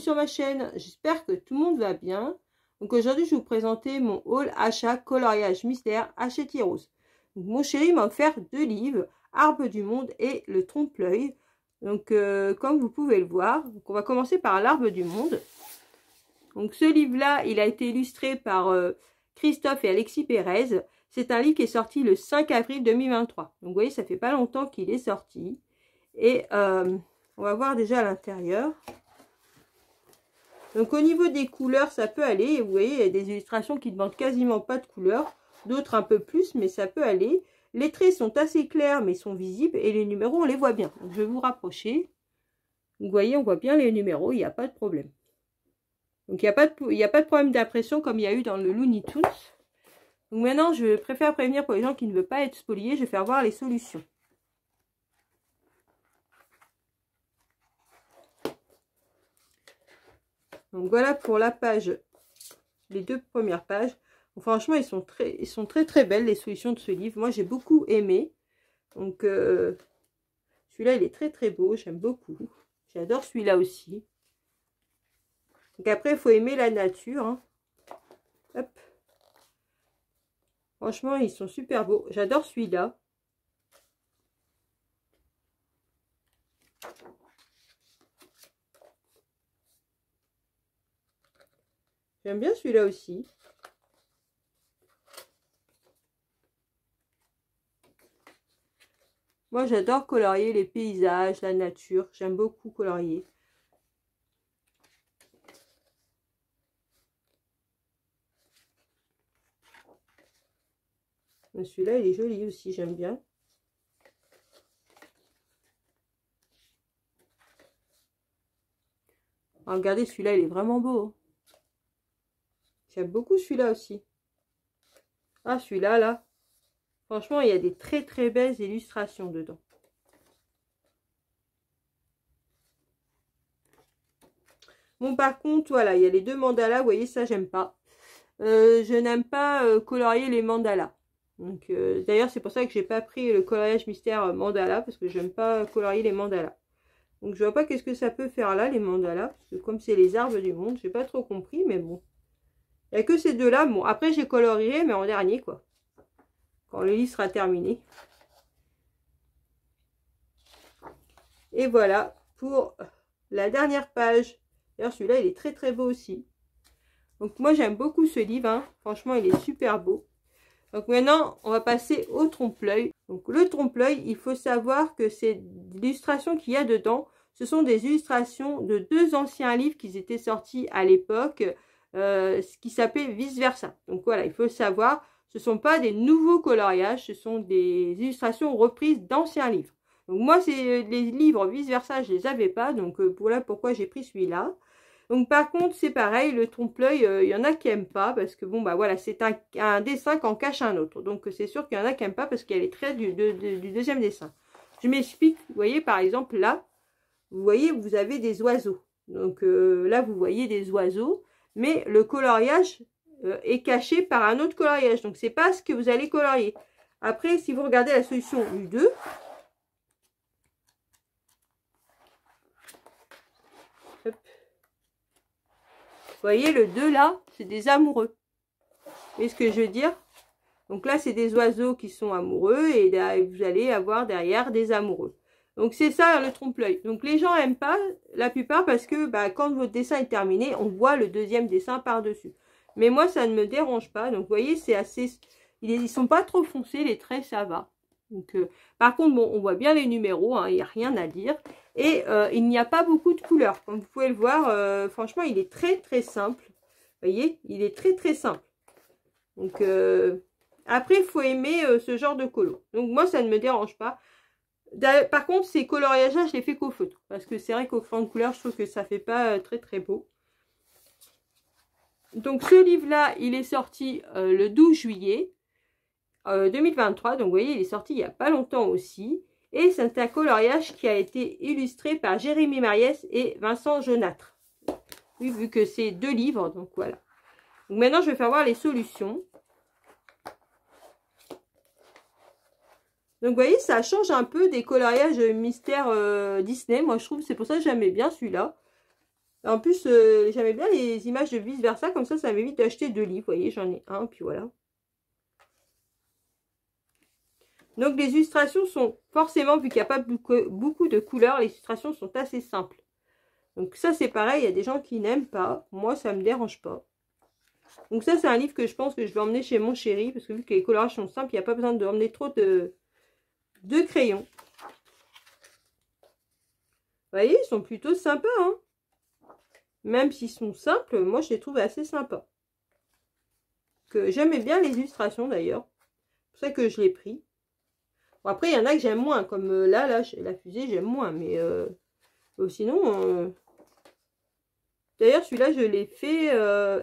sur ma chaîne, j'espère que tout le monde va bien. Donc aujourd'hui je vais vous présenter mon haul achat coloriage mystère Hachette Rose. Donc, mon chéri m'a offert 2 livres, Arbre du monde et le trompe-l'œil. Donc comme vous pouvez le voir, donc, on va commencer par l'Arbre du monde. Donc ce livre-là, il a été illustré par Christophe et Alexis Pérez. C'est un livre qui est sorti le 5 avril 2023. Donc vous voyez, ça fait pas longtemps qu'il est sorti. Et on va voir déjà à l'intérieur. Donc au niveau des couleurs, ça peut aller. Vous voyez, il y a des illustrations qui ne demandent quasiment pas de couleurs. D'autres un peu plus, mais ça peut aller. Les traits sont assez clairs, mais sont visibles. Et les numéros, on les voit bien. Donc je vais vous rapprocher. Vous voyez, on voit bien les numéros, il n'y a pas de problème. Donc il n'y a pas de problème d'impression comme il y a eu dans le Looney Tunes. Donc maintenant, je préfère prévenir pour les gens qui ne veulent pas être spoliés, je vais faire voir les solutions. Donc voilà pour la page, les 2 premières pages. Donc, franchement, ils sont très belles les solutions de ce livre. Moi, j'ai beaucoup aimé. Donc celui-là, il est très beau, j'aime beaucoup. J'adore celui-là aussi. Donc après, il faut aimer la nature. Hein. Hop. Franchement, ils sont super beaux. J'adore celui-là. J'aime bien celui-là aussi. Moi, j'adore colorier les paysages, la nature. J'aime beaucoup colorier. Celui-là, il est joli aussi, j'aime bien. Ah, regardez, celui-là, il est vraiment beau. J'aime beaucoup celui-là aussi. Ah, celui-là, là. Franchement, il y a des très belles illustrations dedans. Bon, par contre, voilà, il y a les 2 mandalas. Vous voyez, ça, j'aime pas. Je n'aime pas colorier les mandalas. Donc, d'ailleurs, c'est pour ça que j'ai pas pris le coloriage mystère mandala, parce que j'aime pas colorier les mandalas. Donc, je vois pas qu'est-ce que ça peut faire là, les mandalas, parce que comme c'est les arbres du monde, j'ai pas trop compris, mais bon. Il n'y a que ces 2-là. Bon, après, j'ai coloré, mais en dernier, quoi. Quand le livre sera terminé. Et voilà pour la dernière page. D'ailleurs, celui-là, il est très beau aussi. Donc, moi, j'aime beaucoup ce livre. Hein. Franchement, il est super beau. Donc maintenant, on va passer au trompe-l'œil. Donc le trompe-l'œil, il faut savoir que ces illustrations qu'il y a dedans, ce sont des illustrations de 2 anciens livres qui étaient sortis à l'époque, ce qui s'appelait Vice Versa. Donc voilà, il faut le savoir, ce ne sont pas des nouveaux coloriages, ce sont des illustrations reprises d'anciens livres. Donc moi, c'est les livres Vice Versa, je ne les avais pas, donc voilà pourquoi j'ai pris celui-là. Donc par contre, c'est pareil, le trompe-l'œil, il y en a qui n'aiment pas, parce que bon, bah voilà, c'est un dessin qu'en cache un autre. Donc c'est sûr qu'il y en a qui n'aiment pas, parce qu'il y a les traits du 2e dessin. Je m'explique, vous voyez, par exemple, là, vous voyez, vous avez des oiseaux. Donc là, vous voyez des oiseaux, mais le coloriage est caché par un autre coloriage. Donc c'est pas ce que vous allez colorier. Après, si vous regardez la solution U2, hop. Vous voyez, le 2 là, c'est des amoureux. Vous voyez ce que je veux dire? Donc là, c'est des oiseaux qui sont amoureux et vous allez avoir derrière des amoureux. Donc c'est ça le trompe-l'œil. Donc les gens n'aiment pas la plupart parce que bah, quand votre dessin est terminé, on voit le 2e dessin par-dessus. Mais moi, ça ne me dérange pas. Donc vous voyez, c'est assez... Ils sont pas trop foncés, les traits, ça va. Donc, par contre, bon, on voit bien les numéros, hein, il n'y a rien à dire. Et il n'y a pas beaucoup de couleurs. Comme vous pouvez le voir, franchement, il est très simple. Vous voyez, il est très simple. Donc, après, il faut aimer ce genre de colo. Donc, moi, ça ne me dérange pas. Par contre, ces coloriages-là, je les fais qu'au feutre. Parce que c'est vrai qu'au crayon de couleur, je trouve que ça fait pas très beau. Donc, ce livre-là, il est sorti le 12 juillet 2023. Donc, vous voyez, il est sorti il n'y a pas longtemps aussi. Et c'est un coloriage qui a été illustré par Jérémy Mariès et Vincent Jaunâtre. Oui, vu que c'est 2 livres, donc voilà. Donc maintenant, je vais faire voir les solutions. Donc, vous voyez, ça change un peu des coloriages mystère Disney. Moi, je trouve, c'est pour ça que j'aimais bien celui-là. En plus, j'aimais bien les images de vice versa, comme ça m'évite d'acheter 2 livres. Vous voyez, j'en ai un, puis voilà. Donc les illustrations sont forcément, vu qu'il n'y a pas beaucoup de couleurs, les illustrations sont assez simples. Donc ça c'est pareil, il y a des gens qui n'aiment pas. Moi ça me dérange pas. Donc ça c'est un livre que je pense que je vais emmener chez mon chéri. Parce que vu que les colorages sont simples, il n'y a pas besoin d'emmener trop de crayons. Vous voyez, ils sont plutôt sympas. Hein, même s'ils sont simples, moi je les trouve assez sympas. J'aimais bien les illustrations d'ailleurs. C'est pour ça que je l'ai pris. Bon, après, il y en a que j'aime moins, comme là, la fusée, j'aime moins, mais sinon, d'ailleurs, celui-là, je l'ai fait,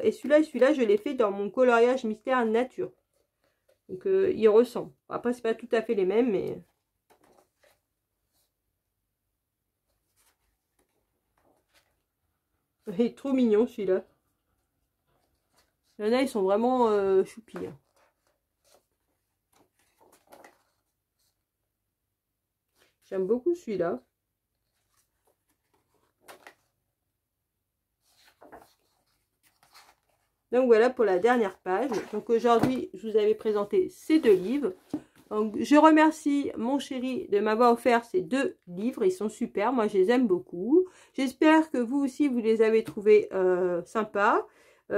et celui-là, je l'ai fait dans mon coloriage mystère nature. Donc, ils ressemblent. Après, c'est pas tout à fait les mêmes, mais... Il est trop mignon, celui-là. Il y en a, ils sont vraiment choupis. Hein. J'aime beaucoup celui-là. Donc voilà pour la dernière page. Donc aujourd'hui, je vous avais présenté ces 2 livres. Donc, je remercie mon chéri de m'avoir offert ces 2 livres. Ils sont super. Moi, je les aime beaucoup. J'espère que vous aussi, vous les avez trouvés sympas.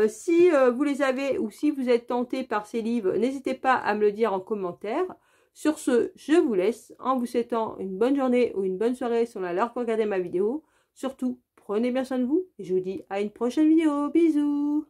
Si vous les avez ou si vous êtes tenté par ces livres, n'hésitez pas à me le dire en commentaire. Sur ce, je vous laisse en vous souhaitant une bonne journée ou une bonne soirée selon l'heure pour regarder ma vidéo. Surtout, prenez bien soin de vous et je vous dis à une prochaine vidéo. Bisous!